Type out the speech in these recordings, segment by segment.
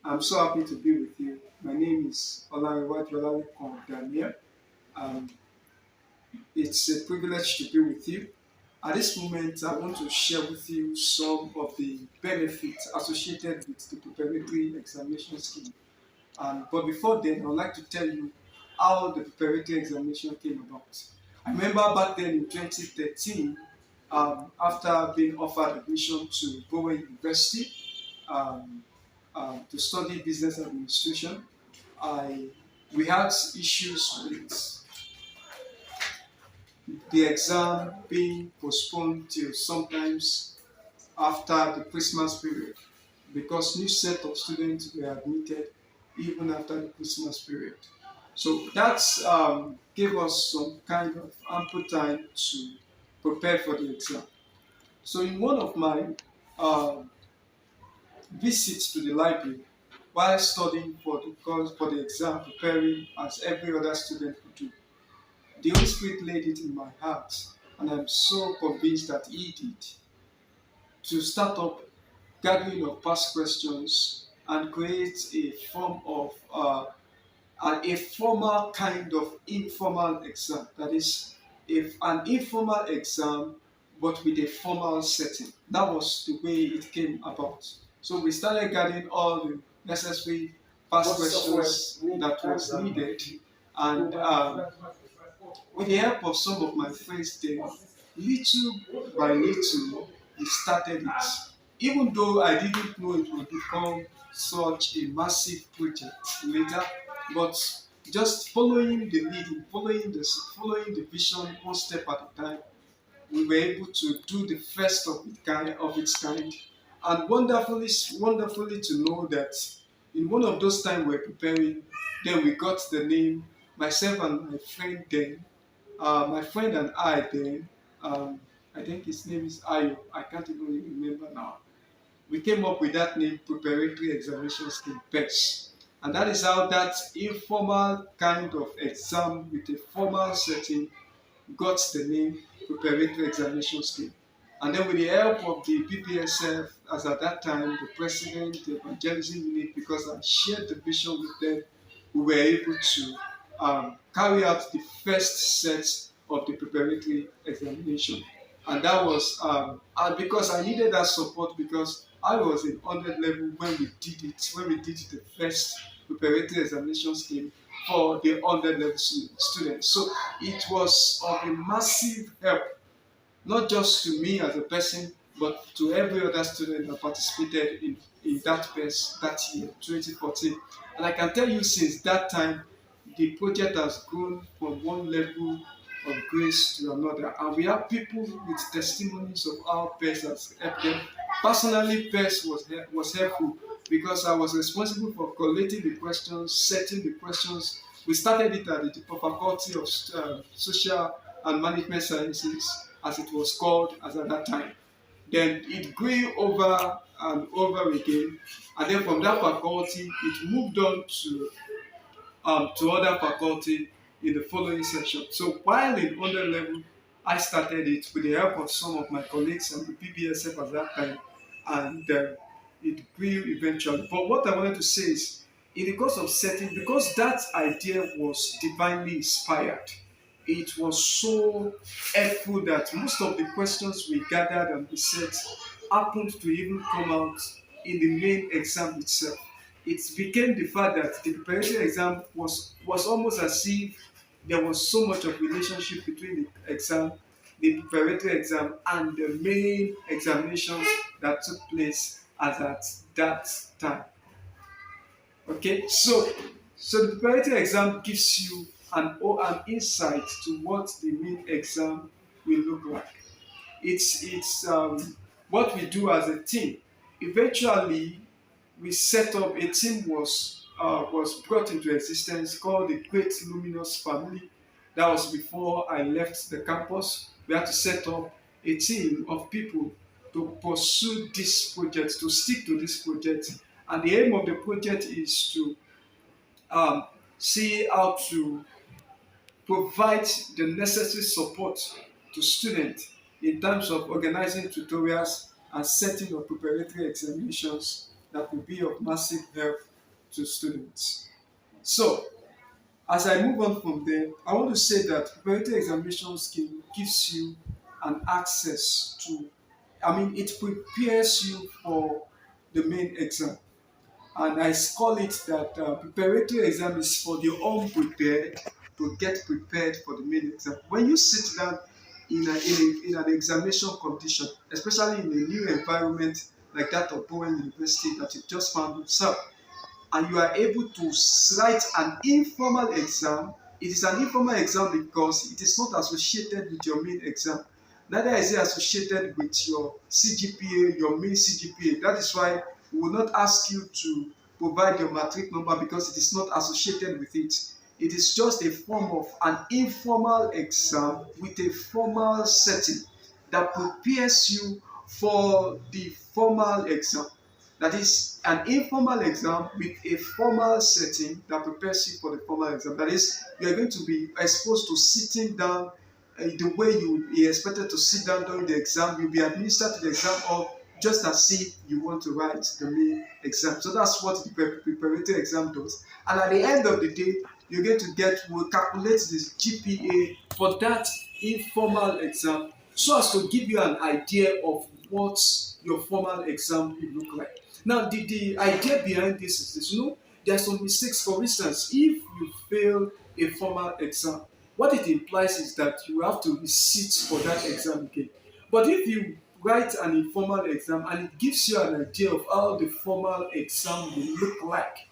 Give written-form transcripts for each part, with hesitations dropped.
I'm so happy to be with you. My name is Olariwaju Daniel. Um, it's a privilege to be with you. At this moment, I want to share with you some of the benefits associated with the preparatory examination scheme. But before then, I would like to tell you how the preparatory examination came about. I remember back then in 2013, after being offered admission to Bowen University, um, to study business administration. I We had issues with the exam being postponed till sometimes after the Christmas period because new set of students were admitted even after the Christmas period. So that gave us some kind of ample time to prepare for the exam. So in one of my uh, visits to the library while studying for the course for the exam, preparing as every other student would do. The Holy Spirit laid it in my heart, and I'm so convinced that He did, to start up gathering of past questions and create a form of a formal kind of informal exam. That is, if an informal exam but with a formal setting. That was the way it came about. So we started gathering all the necessary past questions that was needed, and with the help of some of my friends there, little by little, we started it. Even though I didn't know it would become such a massive project later, but just following the lead, following the vision one step at a time, we were able to do the first of its kind, and wonderfully to know that in one of those times we're preparing, then we got the name, myself and my friend and I then, I think his name is Ayo. I can't even remember now. We came up with that name, Preparatory Examination Scheme, PES. And that is how that informal kind of exam with a formal setting got the name Preparatory Examination Scheme. And then with the help of the PPSF, as at that time, the president, the evangelism unit, because I shared the vision with them, we were able to carry out the first set of the preparatory examination. And that was and because I needed that support because I was in 100 level when we did the first preparatory examination scheme for the 100 level students. So it was of a massive help, not just to me as a person, but to every other student that participated in that PES that year, 2014. And I can tell you since that time, the project has grown from one level of grace to another. And we have people with testimonies of how PES has helped them. Personally, PES was helpful because I was responsible for collating the questions, setting the questions. We started it at the Faculty of Social and Management Sciences, as it was called as at that time. Then it grew over and over again, and then from that faculty, it moved on to other faculty in the following section. So while in under level, I started it with the help of some of my colleagues and the PBSF at that time, and it grew eventually. But what I wanted to say is, in the course of setting, because that idea was divinely inspired, it was so helpful that most of the questions we gathered and we set happened to even come out in the main exam itself. It became the fact that the preparatory exam was almost as if there was so much of relationship between the preparatory exam, and the main examinations that took place as at that time. Okay, so the preparatory exam gives you an insight to what the main exam will look like. It's what we do as a team. Eventually, we set up a team was brought into existence called the Great Luminous Family. That was before I left the campus. We had to set up a team of people to pursue this project, to stick to this project. And the aim of the project is to um, see how to provide the necessary support to students in terms of organizing tutorials and setting of preparatory examinations that will be of massive help to students. So, as I move on from there, I want to say that preparatory examination scheme gives you an access to, it prepares you for the main exam. And I call it that preparatory exam is for the unprepared to get prepared for the main exam. When you sit down in an examination condition, especially in a new environment like that of Bowen University that you just found yourself, and you are able to write an informal exam. It is an informal exam because it is not associated with your main exam. Neither is it associated with your CGPA, your main CGPA. That is why we will not ask you to provide your matric number because it is not associated with it. It is just a form of an informal exam with a formal setting that prepares you for the formal exam. That is an informal exam with a formal setting that prepares you for the formal exam. That is, you are going to be exposed to sitting down the way you would be expected to sit down during the exam. You'll be administered to the exam hall just as if you want to write the main exam. So that's what the preparatory exam does. And at the end of the day, you're going to will calculate this GPA for that informal exam so as to give you an idea of what your formal exam will look like. Now, the idea behind this is this, there are some mistakes. For instance, if you fail a formal exam, what it implies is that you have to sit for that exam again. But if you write an informal exam and it gives you an idea of how the formal exam will look like,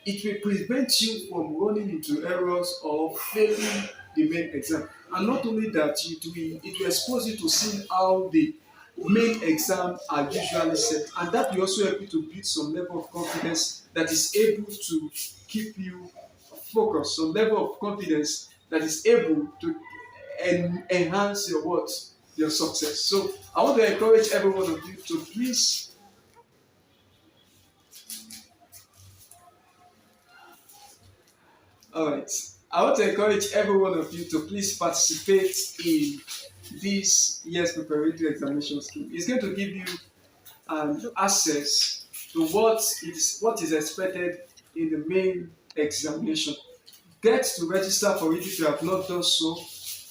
it will prevent you from running into errors or failing the main exam. And not only that, it will expose you to seeing how the main exam are usually set, and that will also help you to build some level of confidence that is able to keep you focused, some level of confidence that is able to enhance your success. So I want to encourage every one of you to please All right. I want to encourage every one of you to please participate in this year's preparatory examination scheme. It's going to give you an access to what is expected in the main examination. Get to register for it if you have not done so.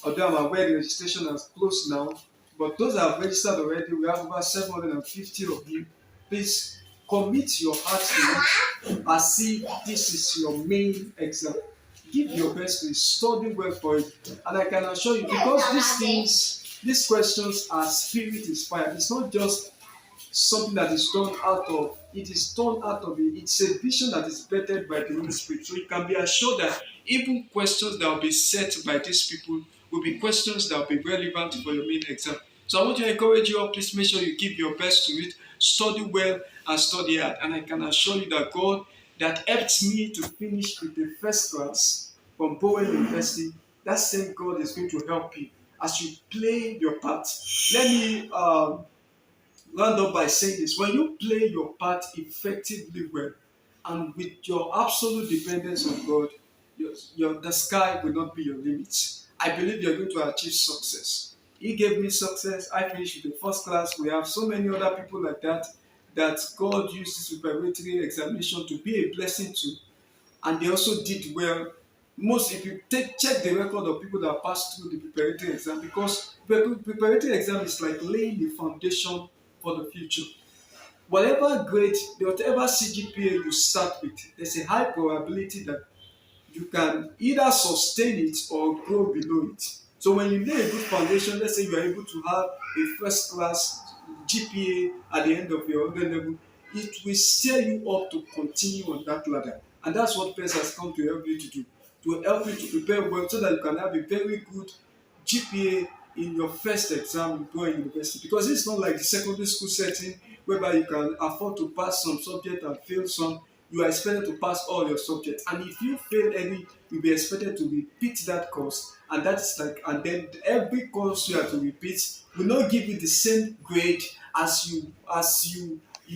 Although I'm aware the registration has closed now, but those that have registered already, we have over 750 of you. Please commit your heart to it as if this is your main exam. Give your best to it, study well for it, and I can assure you, because these questions are spirit inspired. It's not just something that is done out of it is done out of it. It's a vision that is bettered by the Holy Spirit. So you can be assured that even questions that will be set by these people will be questions that will be relevant for your main exam. So I want to encourage you all, please make sure you give your best to it, study well and study hard. And I can assure you that God that helped me to finish with the first class from Bowen University, that same God is going to help you as you play your part. Let me round up by saying this: when you play your part effectively well and with your absolute dependence on God, the sky will not be your limit. I believe you're going to achieve success. He gave me success. I finished with the first class. We have so many other people like that God used this preparatory examination to be a blessing to, and they also did well. Most, if you check the record of people that passed through the preparatory exam, because preparatory exam is like laying the foundation for the future. Whatever grade, whatever CGPA you start with, there's a high probability that you can either sustain it or grow below it. So when you lay a good foundation, let's say you are able to have a first class GPA at the end of your other level, it will steer you up to continue on that ladder. And that's what PES has come to help you to do, to help you to prepare well so that you can have a very good GPA in your first exam in Bowen University. Because it's not like the secondary school setting whereby you can afford to pass some subject and fail some. You are expected to pass all your subjects, and if you fail any, you'll be expected to repeat that course. And that's like, and then every course you have to repeat will not give you the same grade as you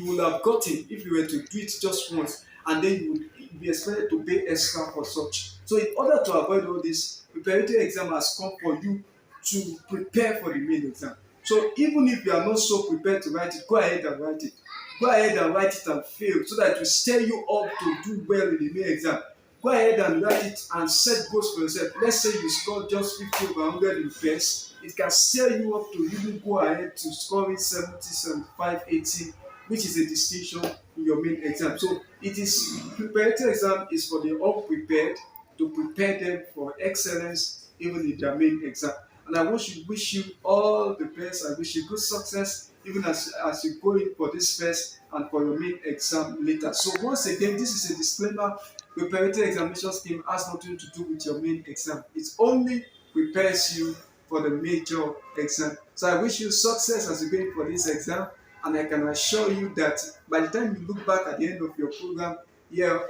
will have gotten if you were to do it just once, and then you would be expected to pay extra for such. So in order to avoid all this, preparatory exam has come for you to prepare for the main exam. So even if you are not so prepared to write it, go ahead and write it. go ahead and write it and fail so that it will stir you up to do well in the main exam. Go ahead and write it and set goals for yourself. Let's say you score just 50 over 100 in Pes, it can stir you up to even go ahead to scoring 70, 75, 80, which is a distinction in your main exam. So it is preparatory exam is for the unprepared to prepare them for excellence even in their main exam. And I wish you all the best. I wish you good success even as you go in for this first and for your main exam later. So once again, this is a disclaimer. Preparatory examination scheme has nothing to do with your main exam. It only prepares you for the major exam. So I wish you success as you go in for this exam, and I can assure you that by the time you look back at the end of your program here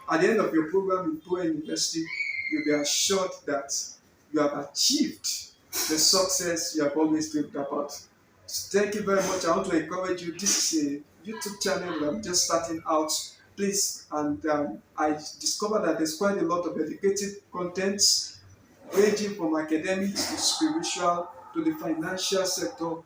at the end of your program in Poe University, you'll be assured that you have achieved the success you have always dreamed about. So thank you very much. I want to encourage you. This is a YouTube channel that I'm just starting out. Please, and I discovered that there's quite a lot of educative contents ranging from academic to spiritual to the financial sector.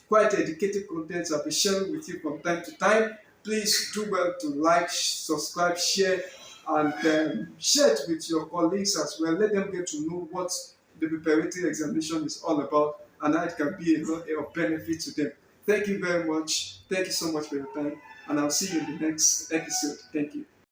Quite educative contents I'll be sharing with you from time to time. Please do well to like, subscribe, share, and share it with your colleagues as well. Let them get to know what the preparatory examination is all about and how it can be a lot of benefit to them. Thank you very much. Thank you so much for your time, and I'll see you in the next episode. Thank you.